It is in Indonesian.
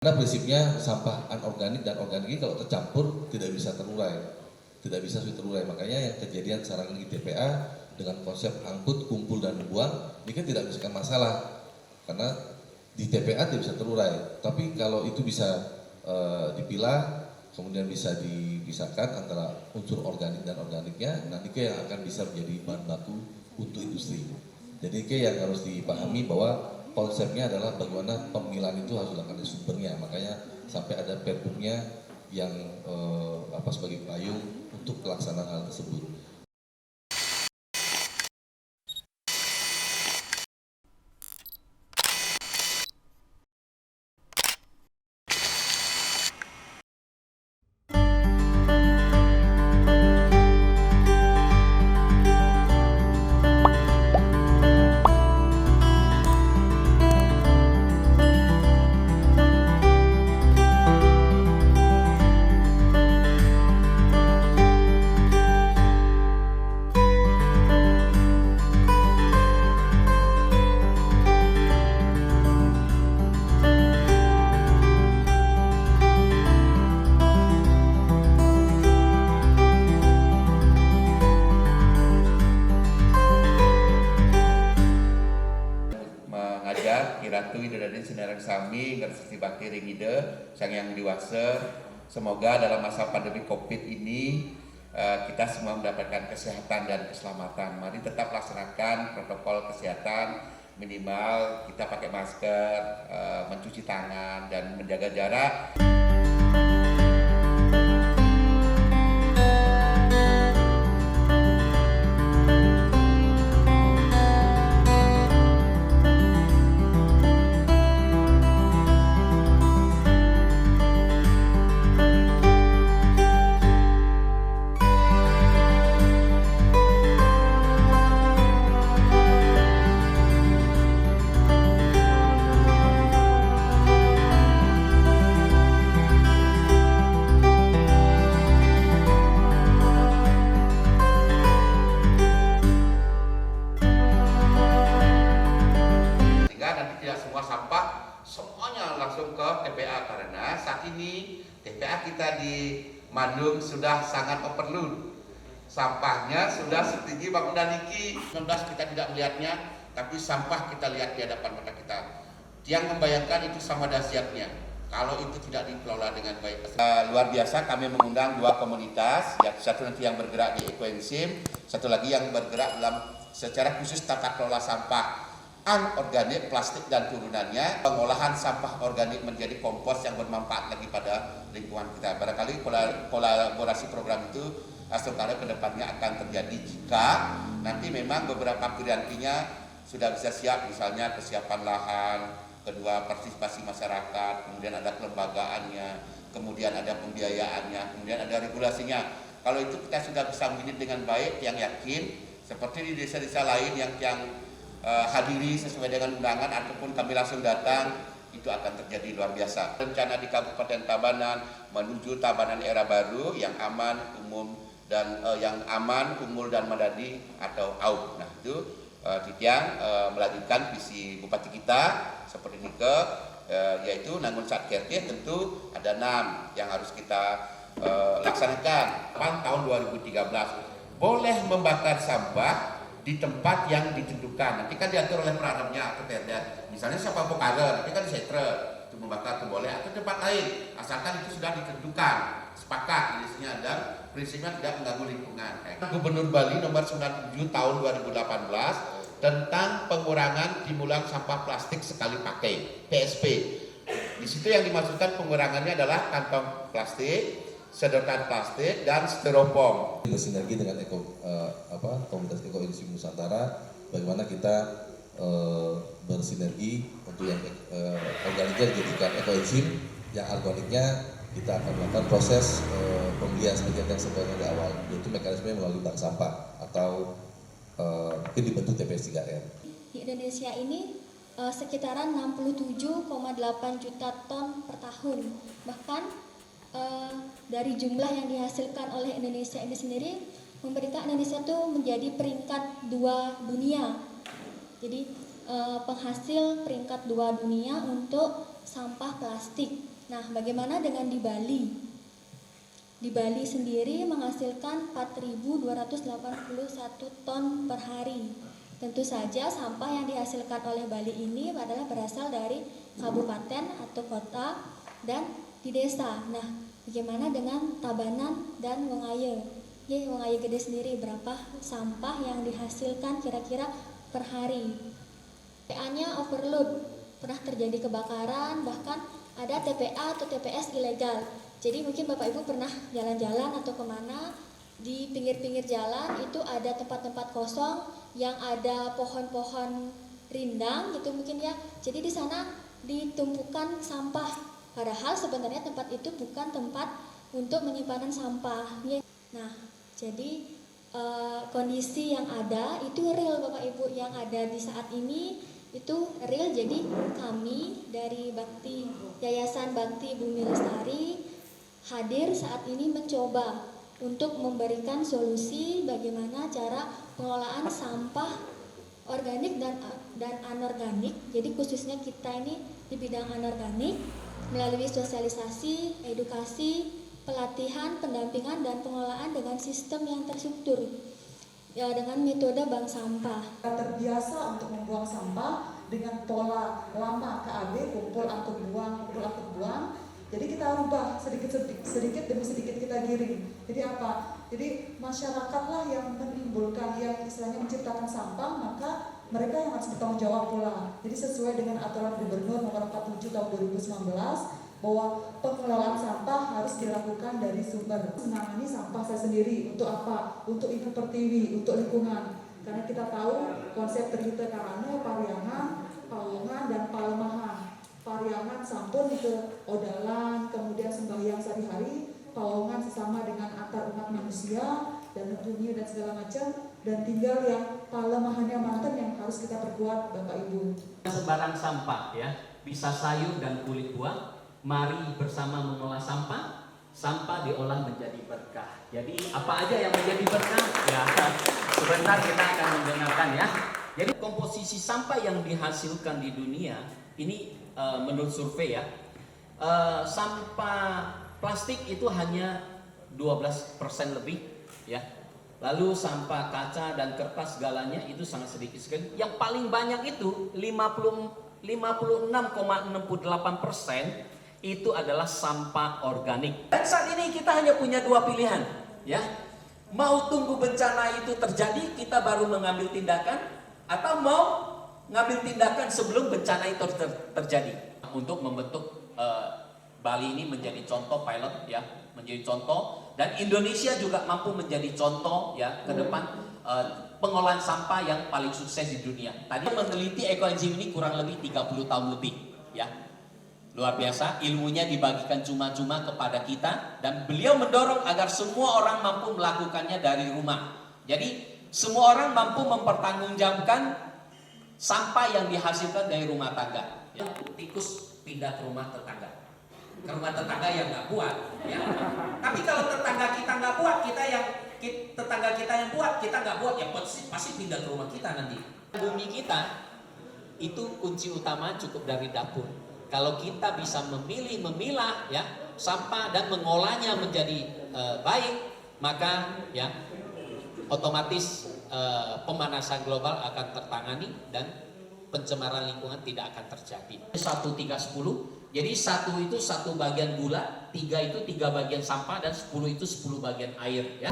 Karena prinsipnya sampah anorganik dan organik kalau tercampur tidak bisa terurai, tidak bisa terurai. Makanya yang kejadian sekarang ini TPA dengan konsep angkut, kumpul dan buang, ini kan tidak bisa masalah karena di TPA tidak bisa terurai. Tapi kalau itu bisa dipilah, kemudian bisa dipisahkan antara unsur organik dan organiknya, nanti yang akan bisa menjadi bahan baku untuk industri. Jadi yang harus dipahami bahwa konsepnya adalah bagaimana pemilahan itu harus dilakukan dari sumbernya, makanya sampai ada perpumnya yang sebagai payung untuk pelaksanaan hal tersebut. Kiratu idadadin sinarang sami ngersisi bakti ringide sang yang diwasa. Semoga dalam masa pandemi Covid ini kita semua mendapatkan kesehatan dan keselamatan. Mari tetap laksanakan protokol kesehatan, minimal kita pakai masker, mencuci tangan dan menjaga jarak. Semuanya langsung ke TPA karena saat ini TPA kita di Bandung sudah sangat overload. Sampahnya sudah setinggi bangunan Niki. 19 kita tidak melihatnya, tapi sampah kita lihat di hadapan mata kita. Yang membayangkan itu sama dahsyatnya kalau itu tidak dikelola dengan baik. Luar biasa, kami mengundang dua komunitas, satu nanti yang bergerak di ekoenzim, satu lagi yang bergerak dalam secara khusus tata kelola sampah anorganik, plastik dan turunannya, pengolahan sampah organik menjadi kompos yang bermanfaat lagi pada lingkungan kita. Barangkali kolaborasi program itu Asokara kedepannya akan terjadi jika nanti memang beberapa pirantinya sudah bisa siap, misalnya kesiapan lahan, kedua partisipasi masyarakat, kemudian ada kelembagaannya, kemudian ada pembiayaannya, kemudian ada regulasinya. Kalau itu kita sudah bisa menjadi dengan baik, yang yakin seperti di desa-desa lain yang hadiri sesuai dengan undangan ataupun kami langsung datang, itu akan terjadi luar biasa. Rencana di Kabupaten Tabanan menuju Tabanan era baru yang aman, umum dan umul dan madani atau AUM. Nah itu Titiang melanjutkan visi Bupati kita seperti ini yaitu Nangun Satkerti tentu ada 6 yang harus kita laksanakan. Tahun 2013 boleh membakar sampah di tempat yang ditentukan. Nanti kan diatur oleh peranamnya atau perda. Misalnya sampah bokara, nanti kan disetre untuk membakar itu boleh, atau tempat lain, asalkan itu sudah ditentukan, sepakat isinya dan prinsipnya tidak mengganggu lingkungan. Gubernur Bali nomor 97 tahun 2018 tentang pengurangan timulan sampah plastik sekali pakai (PSP). Di situ yang dimaksudkan pengurangannya adalah kantong plastik, sedotan plastik dan styrofoam. Bersinergi dengan komunitas ekoenzim Nusantara, bagaimana kita bersinergi untuk yang organiknya dijadikan ekoenzim, yang organiknya kita akan melakukan proses pembelian seperti yang sebenarnya di awal, yaitu mekanisme melalui bank sampah atau mungkin dibentuk TPS 3R. Di Indonesia ini sekitaran 67,8 juta ton per tahun. Bahkan dari jumlah yang dihasilkan oleh Indonesia ini sendiri memberikan Indonesia itu menjadi peringkat 2 dunia. Jadi penghasil peringkat 2 dunia untuk sampah plastik. Nah, bagaimana dengan di Bali? Di Bali sendiri menghasilkan 4.281 ton per hari. Tentu saja sampah yang dihasilkan oleh Bali ini adalah berasal dari kabupaten atau kota dan di desa. Nah, bagaimana dengan Tabanan dan Wengaye? Wengaye Gede sendiri berapa sampah yang dihasilkan kira-kira per hari? TPA-nya overload, pernah terjadi kebakaran, bahkan ada TPA atau TPS ilegal. Jadi mungkin Bapak Ibu pernah jalan-jalan atau kemana, di pinggir-pinggir jalan itu ada tempat-tempat kosong yang ada pohon-pohon rindang gitu mungkin ya. Jadi di sana ditumpukan sampah, padahal sebenarnya tempat itu bukan tempat untuk penyimpanan sampah. Nah, jadi kondisi yang ada itu real Bapak Ibu, yang ada di saat ini itu real. Jadi kami dari Yayasan Bakti Bumi Lestari hadir saat ini mencoba untuk memberikan solusi bagaimana cara pengelolaan sampah organik dan anorganik. Jadi khususnya kita ini di bidang anorganik melalui sosialisasi, edukasi, pelatihan, pendampingan dan pengelolaan dengan sistem yang terstruktur. Ya, dengan metode bank sampah. Terbiasa untuk membuang sampah dengan pola lama KAB, kumpul angkut buang, kumpul angkut buang. Jadi kita rubah sedikit demi sedikit kita giring. Jadi apa? Jadi masyarakatlah yang menimbulkan, yang istilahnya menciptakan sampah, maka mereka yang harus bertanggung jawab pula. Jadi sesuai dengan aturan Gubernur Nomor 47 Tahun 2019 bahwa pengelolaan sampah harus dilakukan dari sumber. Menangani sampah saya sendiri untuk apa? Untuk Ibu Pertiwi, untuk lingkungan. Karena kita tahu konsep Trihita Karana, Pariangan, Pawongan dan Palemahan. Pariangan sampun ke odalan, kemudian sembahyang sehari-hari, Pawongan sesama dengan antar umat manusia dan dunia dan segala macam, dan tinggal yang Palemahannya mantan yang harus kita perkuat Bapak Ibu. Sebaran sampah ya, bisa sayur dan kulit buah. Mari bersama mengolah sampah. Sampah diolah menjadi berkah. Jadi apa aja yang menjadi berkah? Ya, sebentar kita akan mendengarkan ya. Jadi komposisi sampah yang dihasilkan di dunia ini menurut survei ya, sampah plastik itu hanya 12% lebih ya. Lalu sampah kaca dan kertas segalanya itu sangat sedikit sekali. Yang paling banyak itu 56,68% itu adalah sampah organik. Dan saat ini kita hanya punya dua pilihan, ya. Mau tunggu bencana itu terjadi, kita baru mengambil tindakan, atau mau ngambil tindakan sebelum bencana itu terjadi. Untuk membentuk Bali ini menjadi contoh pilot, ya, menjadi contoh, dan Indonesia juga mampu menjadi contoh, ya, ke depan pengolahan sampah yang paling sukses di dunia. Tadi meneliti ekoenzim ini kurang lebih 30 tahun lebih, ya. Luar biasa, ilmunya dibagikan cuma-cuma kepada kita, dan beliau mendorong agar semua orang mampu melakukannya dari rumah. Jadi semua orang mampu mempertanggungjawabkan sampah yang dihasilkan dari rumah tangga. Ya, tikus pindah ke rumah tetangga, ke rumah tetangga yang nggak buat, ya. Tapi kalau tetangga kita nggak buat, tetangga kita yang buat, kita nggak buat, ya pasti pindah ke rumah kita nanti. Bumi kita itu kunci utama cukup dari dapur. Kalau kita bisa memilah ya sampah dan mengolahnya menjadi baik, maka ya otomatis pemanasan global akan tertangani dan pencemaran lingkungan tidak akan terjadi. 1, 3, 10. Jadi 1 itu 1 bagian gula, 3 itu 3 bagian sampah, dan 10 itu 10 bagian air ya.